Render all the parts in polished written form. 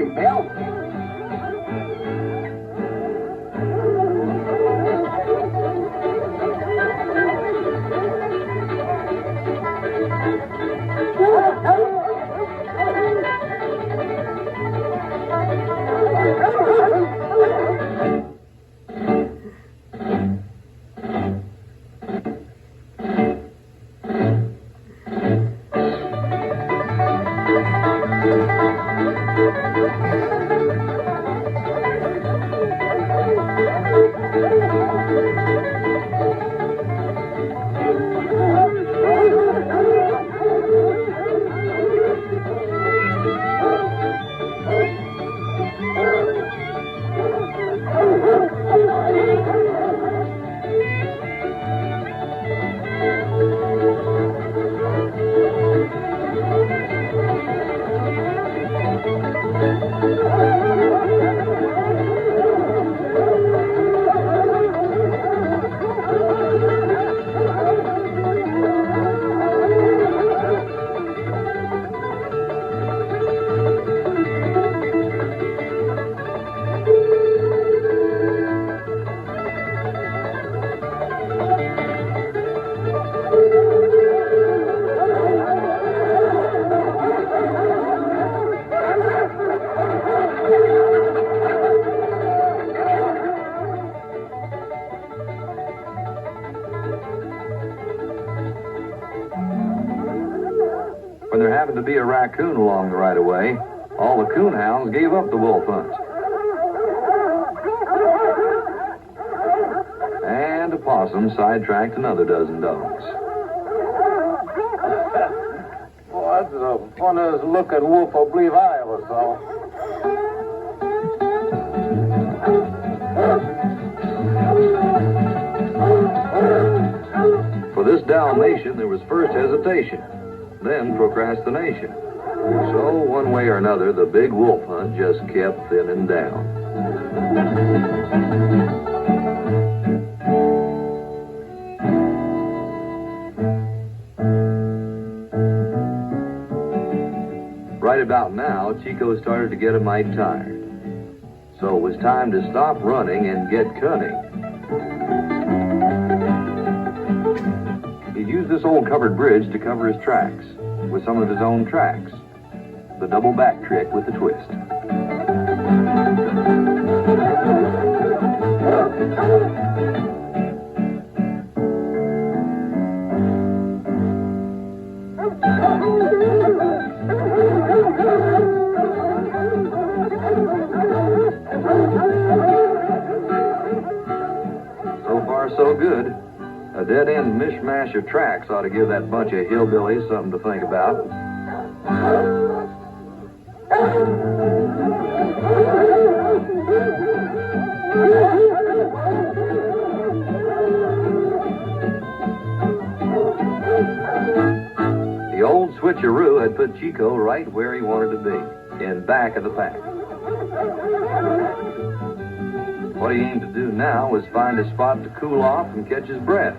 him, Bill. When there happened to be a raccoon along the right-of-way, all the coon hounds gave up the wolf hunt. And a possum sidetracked another dozen dogs. Well, that's the funnest looking wolf I believe I ever saw. For this Dalmatian, there was first hesitation, then procrastination. So, one way or another, the big wolf hunt just kept thinning down. Right about now, Chico started to get a mite tired. So it was time to stop running and get cunning. He'd used this old covered bridge to cover his tracks with some of his own tracks. The double back trick with the twist. So far, so good. A dead-end mishmash of tracks ought to give that bunch of hillbillies something to think about. The old switcheroo had put Chico right where he wanted to be, in back of the pack. What he aimed to do now was find a spot to cool off and catch his breath.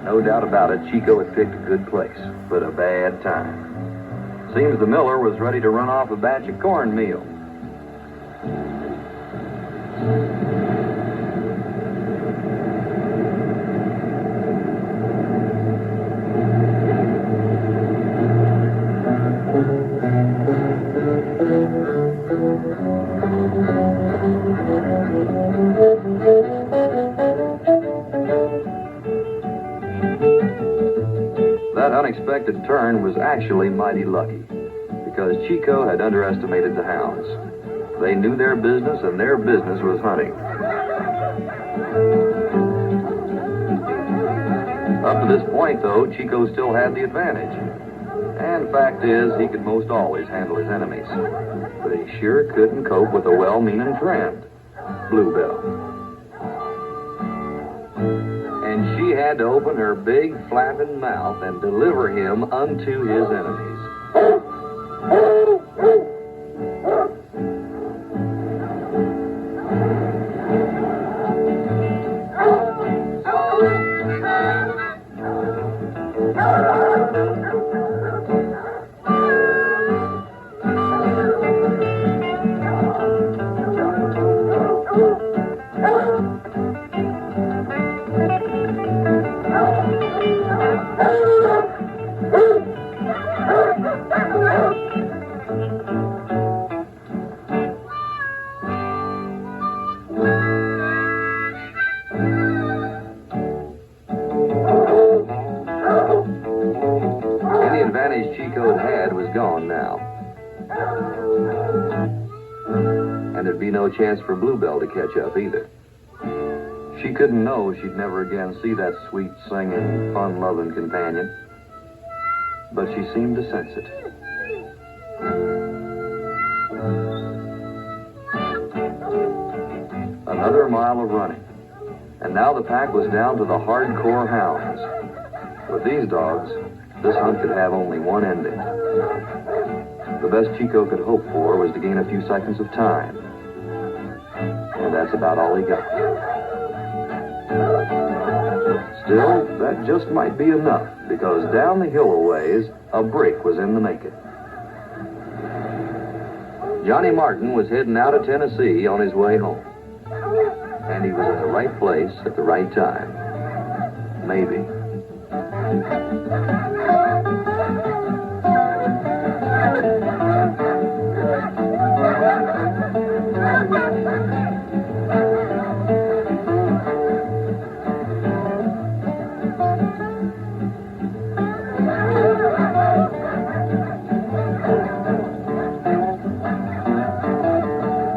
No doubt about it, Chico had picked a good place, but a bad time. Seems the miller was ready to run off a batch of cornmeal. That unexpected turn was actually mighty lucky, because Chico had underestimated the hounds. They knew their business, and their business was hunting. Up to this point, though, Chico still had the advantage. And fact is, he could most always handle his enemies. But he sure couldn't cope with a well-meaning friend, Bluebell. And she had to open her big, flapping mouth and deliver him unto his enemies. Dad was gone now. And there'd be no chance for Bluebell to catch up either. She couldn't know she'd never again see that sweet, singing, fun-loving companion. But she seemed to sense it. Another mile of running. And now the pack was down to the hardcore hounds. With these dogs, this hunt could have only one ending. The best Chico could hope for was to gain a few seconds of time. And that's about all he got. Still, that just might be enough, because down the hill a ways, a break was in the making. Johnny Martin was heading out of Tennessee on his way home. And he was in the right place at the right time. Maybe.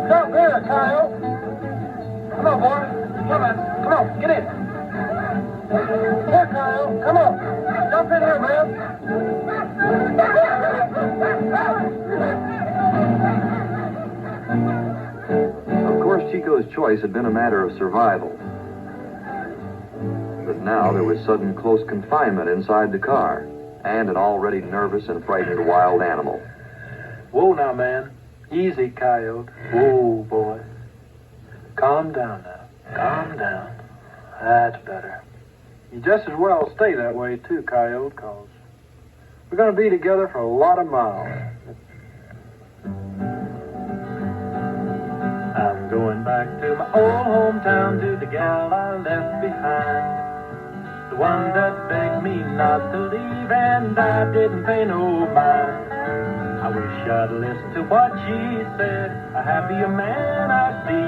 Come here, Kyle. Come on, boy. Come on, get in. Here, Kyle. Come on. Jump in here, man. Of course, Chico's choice had been a matter of survival. But now there was sudden close confinement inside the car, and an already nervous and frightened wild animal. Whoa now, man. Easy, Coyote. Whoa, boy. Calm down now. Calm down. That's better. You just as well stay that way, too, Coyote, because we're going to be together for a lot of miles. I'm going back to my old hometown, to the gal I left behind. The one that begged me not to leave, and I didn't pay no mind. I wish I'd listened to what she said, a happier man I'd be.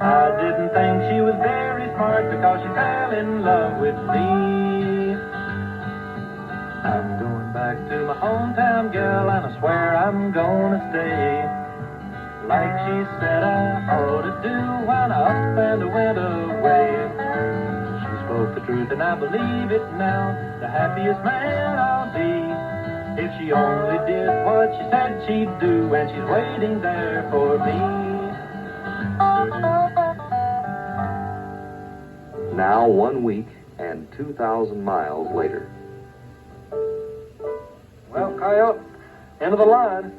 I didn't think she was very smart, because she fell in love with me. I'm going back to my hometown gal, and I swear I'm gonna stay. Like she said I ought to do when I up and went away. She spoke the truth and I believe it now, the happiest man I'll be. If she only did what she said she'd do, and she's waiting there for me. Now 1 week and 2,000 miles later. Well, Coyote, end of the line.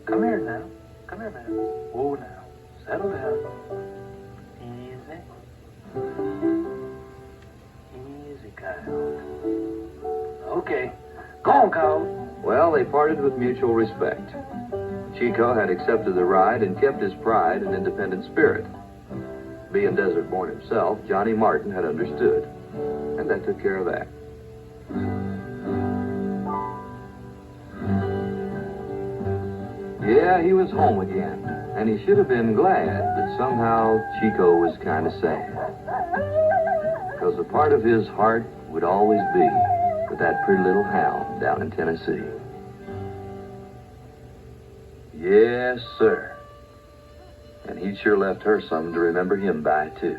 Come here now. Come here, man. Whoa now. Settle down. Easy. Easy, Coyote. Okay. Go on, Coyote. Well, they parted with mutual respect. Chico had accepted the ride and kept his pride and independent spirit. Being desert-born himself, Johnny Martin had understood, and that took care of that. Yeah, he was home again, and he should have been glad, but somehow Chico was kind of sad. Because a part of his heart would always be with that pretty little hound down in Tennessee. Yes, sir. And he'd sure left her something to remember him by, too.